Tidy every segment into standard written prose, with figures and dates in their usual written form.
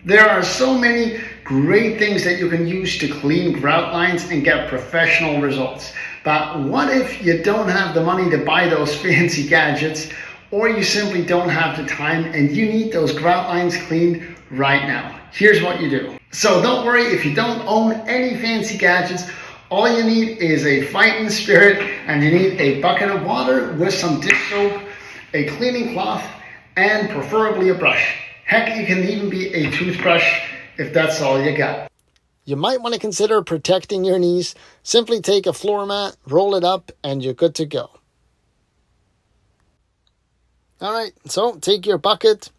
There are so many great things that you can use to clean grout lines and get professional results. But what if you don't have the money to buy those fancy gadgets, or you simply don't have the time and you need those grout lines cleaned right now? Here's what you do. So don't worry if you don't own any fancy gadgets. All you need is a fighting spirit, and you need a bucket of water with some dish soap, a cleaning cloth, and preferably a brush. Heck, it can even be a toothbrush if that's all you got. You might want to consider protecting your knees. Simply take a floor mat, roll it up, and you're good to go. Alright, so take your bucket,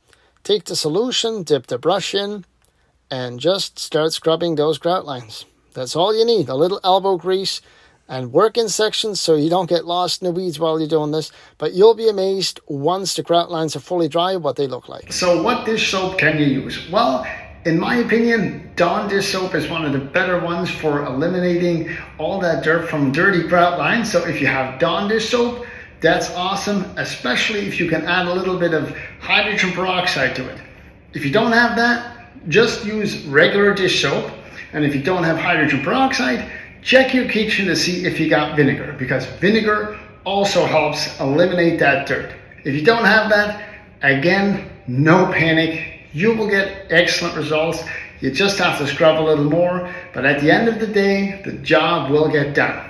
take the solution, dip the brush in, and just start scrubbing those grout lines. That's all you need, a little elbow grease, and work in sections so you don't get lost in the weeds while you're doing this. But you'll be amazed once the grout lines are fully dry what they look like. So what dish soap can you use? Well, in my opinion, Dawn dish soap is one of the better ones for eliminating all that dirt from dirty grout lines. So if you have Dawn dish soap, that's awesome, especially if you can add a little bit of hydrogen peroxide to it. If you don't have that, just use regular dish soap. And if you don't have hydrogen peroxide, check your kitchen to see if you got vinegar, because vinegar also helps eliminate that dirt. If you don't have that, again, no panic. You will get excellent results. You just have to scrub a little more, but at the end of the day, the job will get done.